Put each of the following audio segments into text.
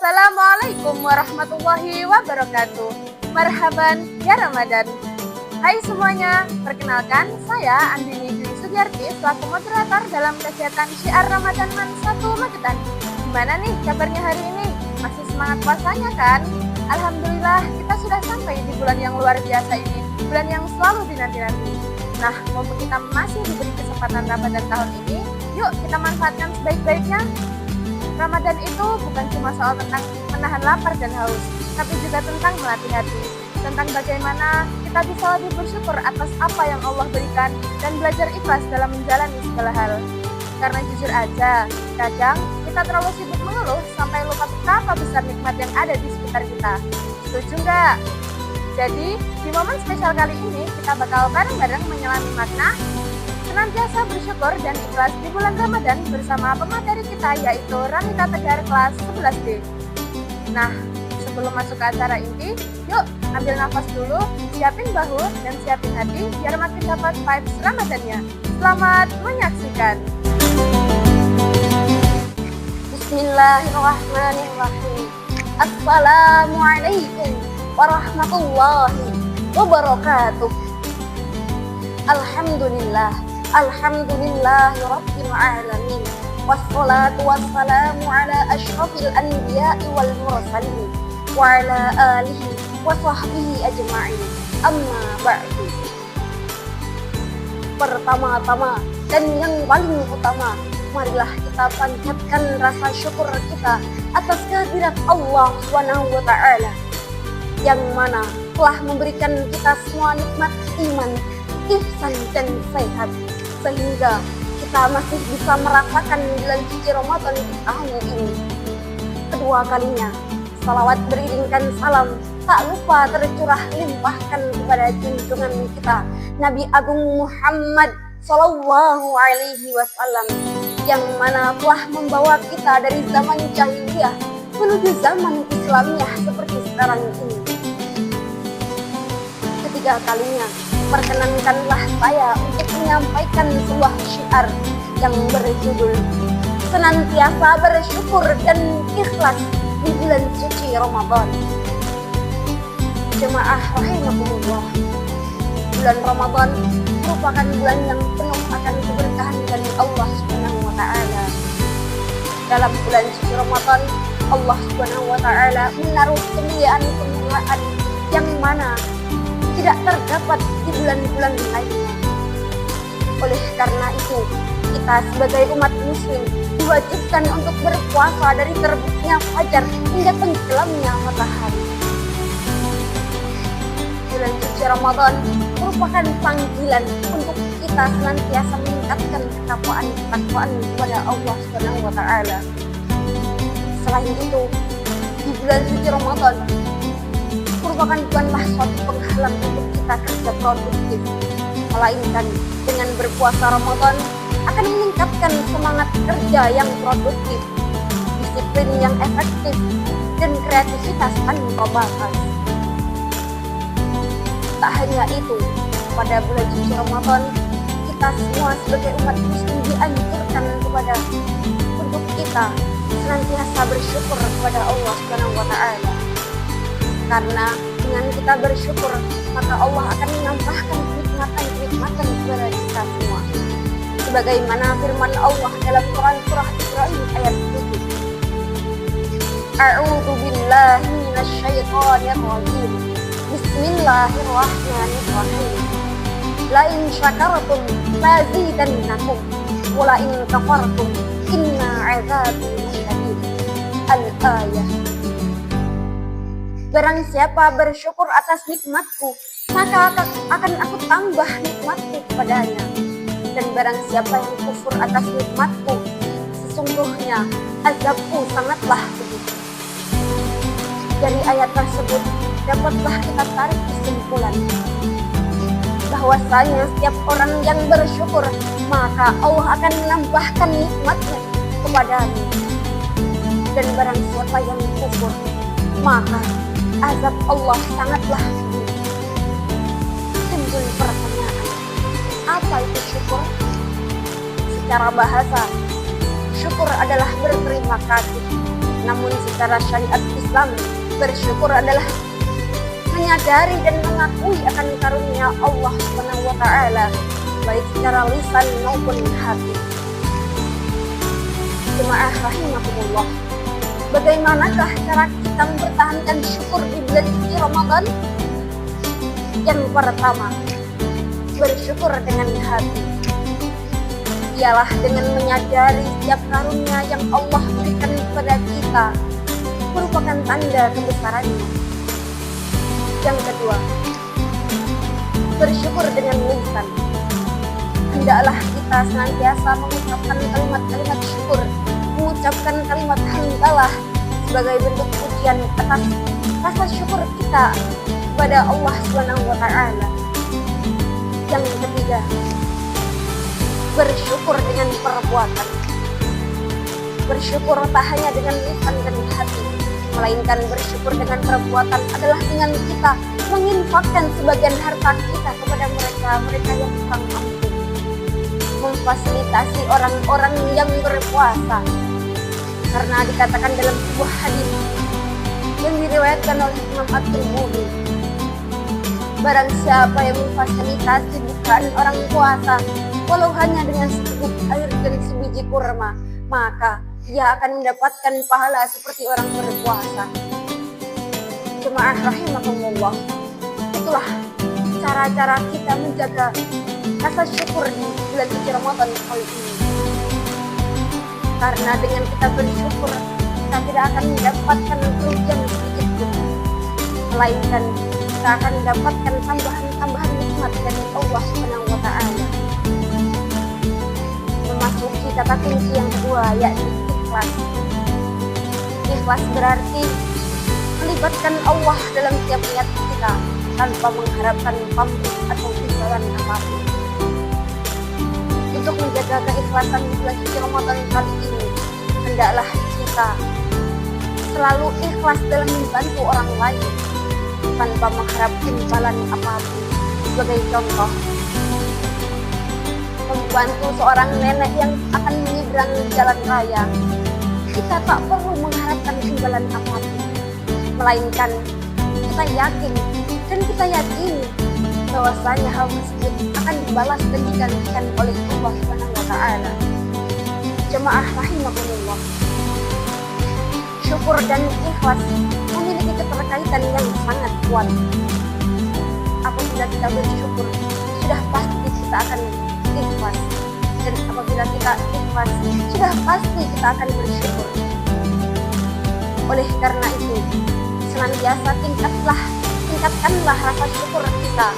Assalamualaikum warahmatullahi wabarakatuh. Marhaban ya Ramadan. Hai semuanya, perkenalkan saya Andini Dwi Sugiarti selaku moderator dalam kegiatan Syiar Ramadan Man 1 Magetan. Gimana nih kabarnya hari ini? Masih semangat puasanya kan? Alhamdulillah kita sudah sampai di bulan yang luar biasa ini, bulan yang selalu dinanti-nanti. Nah, mumpung kita masih diberi kesempatan Ramadan tahun ini, yuk kita manfaatkan sebaik-baiknya. Ramadan itu bukan cuma soal tentang menahan lapar dan haus, tapi juga tentang melatih hati, tentang bagaimana kita bisa lebih bersyukur atas apa yang Allah berikan dan belajar ikhlas dalam menjalani segala hal. Karena jujur aja, kadang kita terlalu sibuk mengeluh sampai lupa betapa besar nikmat yang ada di sekitar kita. Setuju nggak? Jadi, di momen spesial kali ini kita bakal bareng-bareng menyelami makna senantiasa bersyukur dan ikhlas di bulan Ramadan bersama pemateri kita yaitu Ranita Tegar kelas 11B. Nah, sebelum masuk ke acara inti, yuk ambil nafas dulu, siapin bahu dan siapin hati biar makin dapat vibes Ramadannya. Selamat menyaksikan. Bismillahirrahmanirrahim. Assalamualaikum warahmatullahi wabarakatuh. Alhamdulillahi Rabbil Alamin. Wassalatu wassalamu ala ashrafil anbiya'i wal mursalin wa ala alihi wa sahbihi ajma'in. Amma ba'du. Pertama-tama dan yang paling utama, marilah kita panjatkan rasa syukur kita atas kehadirat Allah SWT yang mana telah memberikan kita semua nikmat iman, ihsan dan sehat, sehingga kita masih bisa merasakan bulan suci Ramadan di tahun ini. Kedua kalinya, salawat beriringkan salam tak lupa tercurah limpahkan kepada junjungan kita Nabi Agung Muhammad Sallallahu Alaihi Wasallam yang mana telah membawa kita dari zaman jahiliyah menuju zaman Islamiyah seperti sekarang ini. Ketiga kalinya, perkenankanlah saya untuk menyampaikan sebuah syiar yang berjudul senantiasa bersyukur dan ikhlas di bulan suci Ramadan. Jemaah rahimahumullah, bulan Ramadan merupakan bulan yang penuh akan keberkahan dari Allah Subhanahu wa taala. Dalam bulan suci Ramadan, Allah Subhanahu wa taala menaruh kemuliaan-kemuliaan yang mana tidak terdapat di bulan-bulan lainnya. Oleh karena itu, kita sebagai umat muslim diwajibkan untuk berpuasa dari terbitnya fajar hingga tenggelamnya matahari. Bulan suci Ramadan merupakan panggilan untuk kita senantiasa meningkatkan ketakwaan kepada Allah Subhanahu wa taala. Selain itu, di bulan suci Ramadan bukanlah suatu penghalang untuk kita kerja produktif, melainkan dengan berpuasa Ramadan akan meningkatkan semangat kerja yang produktif, disiplin yang efektif, dan kreativitas tanpa batas. Tak hanya itu, pada bulan suci Ramadan kita semua sebagai umat muslim dianjurkan untuk kita senantiasa bersyukur kepada Allah Subhanahu wa taala. Karena dengan kita bersyukur, maka Allah akan menambahkan kenikmatan kepada kita semua. Sebagaimana firman Allah dalam Quran surah Ibrahim ayat 7. A'udzu billahi minasyaitonir rajim. Bismillahirrahmanirrahim. La in syakartum lazidannakum wa la in kafartum inna 'adzabi lasyadid. Al-ayah. Barang siapa bersyukur atas nikmatku, maka akan aku tambah nikmatku kepadanya. Dan barang siapa yang kufur atas nikmatku, sesungguhnya azabku sangatlah pedih. Dari ayat tersebut, dapatlah kita tarik kesimpulan bahwasanya setiap orang yang bersyukur, maka Allah akan menambahkan nikmatnya kepadanya. Dan barang siapa yang kufur, maka azab Allah sangatlah pedih. Timbul pertanyaan, apa itu syukur? Secara bahasa, syukur adalah berterima kasih. Namun secara syariat Islam, bersyukur adalah menyadari dan mengakui akan karunia Allah Subhanahu wa taala baik secara lisan maupun hati. Jemaah rahimakumullah, bagaimanakah cara kita mempertahankan syukur di bulan suci Ramadan? Yang pertama, bersyukur dengan hati. Ialah dengan menyadari setiap karunia yang Allah berikan kepada kita merupakan tanda kebesarannya. Yang kedua, bersyukur dengan lisan. Hendaklah kita senantiasa mengucapkan kalimat-kalimat syukur, mengucapkan kalimat hamdalah sebagai bentuk pujian atas rasa syukur kita kepada Allah Subhanahu wa taala. Yang ketiga, bersyukur dengan perbuatan. Bersyukur tak hanya dengan lisan dan hati, melainkan bersyukur dengan perbuatan adalah dengan kita menginfakkan sebagian harta kita kepada mereka yang kurang mampu, memfasilitasi orang-orang yang berpuasa. Karena dikatakan dalam sebuah hadis yang diriwayatkan oleh Imam At-Tirmidzi, barang siapa yang memfasilitasi bukaan orang puasa walau hanya dengan seteguk air dan sebiji kurma, maka ia akan mendapatkan pahala seperti orang berpuasa. Jemaah rahimakumullah, itulah cara-cara kita menjaga rasa syukur di bulan suci Ramadan kali ini. Karena dengan kita bersyukur, kita tidak akan mendapatkan kerugian sedikit pun, melainkan kita akan mendapatkan tambahan nikmat dari Allah Subhanahu wa taala. Memasuki kata kunci yang kedua, yaitu ikhlas. Ikhlas berarti melibatkan Allah dalam setiap niat kita tanpa mengharapkan pamrih atau imbalan apapun. Untuk menjaga keikhlasan di bulan suci Ramadan kali ini, hendaklah kita selalu ikhlas dalam membantu orang lain tanpa mengharap imbalan apapun. Sebagai contoh, membantu seorang nenek yang akan menyeberang jalan raya, kita tak perlu mengharapkan imbalan apapun, melainkan kita yakin dan kita yakini bahwasanya hal tersebut akan dibalas dan digantikan oleh Allah Subhanahu wa taala. Jemaah rahimakumullah, syukur dan ikhlas memiliki keterkaitan yang sangat kuat. Apabila kita bersyukur, sudah pasti kita akan ikhlas, dan apabila kita ikhlas, sudah pasti kita akan bersyukur. Oleh karena itu, senantiasa tingkatkanlah rasa syukur kita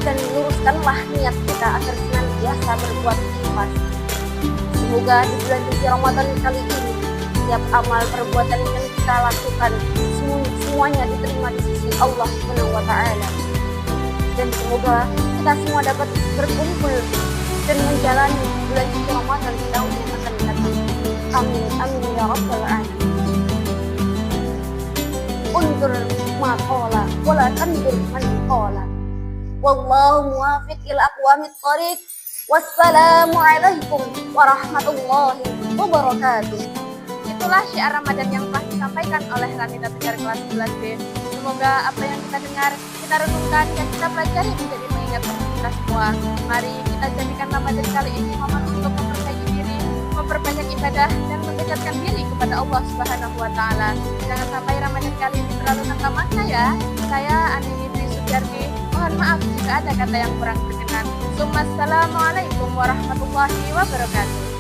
dan luruskanlah niat kita agar senantiasa berbuat ikhlas. Semoga di bulan suci Ramadan kali ini setiap amal perbuatan yang kita lakukan semuanya diterima di sisi Allah Subhanahu wa taala. Dan semoga kita semua dapat berkumpul dan menjalani bulan suci Ramadan di tahun yang akan datang. Amin amin ya rabbal alamin. Undur ma qala wala tandur man qala. Wallahu muwaffiq ila aqwamit thoriq. Wassalamu alaikum warahmatullahi wabarakatuh. Itulah syiar Ramadan yang telah disampaikan oleh Ranita Tegar kelas 11B. Semoga apa yang kita dengar, kita renungkan, dan kita pelajari menjadi pengingat bagi kita semua. Mari kita jadikan Ramadan kali ini momen untuk memperbaiki diri, memperbanyak ibadah, dan mendekatkan diri kepada Allah Subhanahu wa taala. Jangan sampai Ramadan kali ini terlalu tanpa makna ya. Saya Andini Dwi Sujarti. Mohon maaf jika ada kata yang kurang berkenan. Assalamualaikum warahmatullahi wabarakatuh.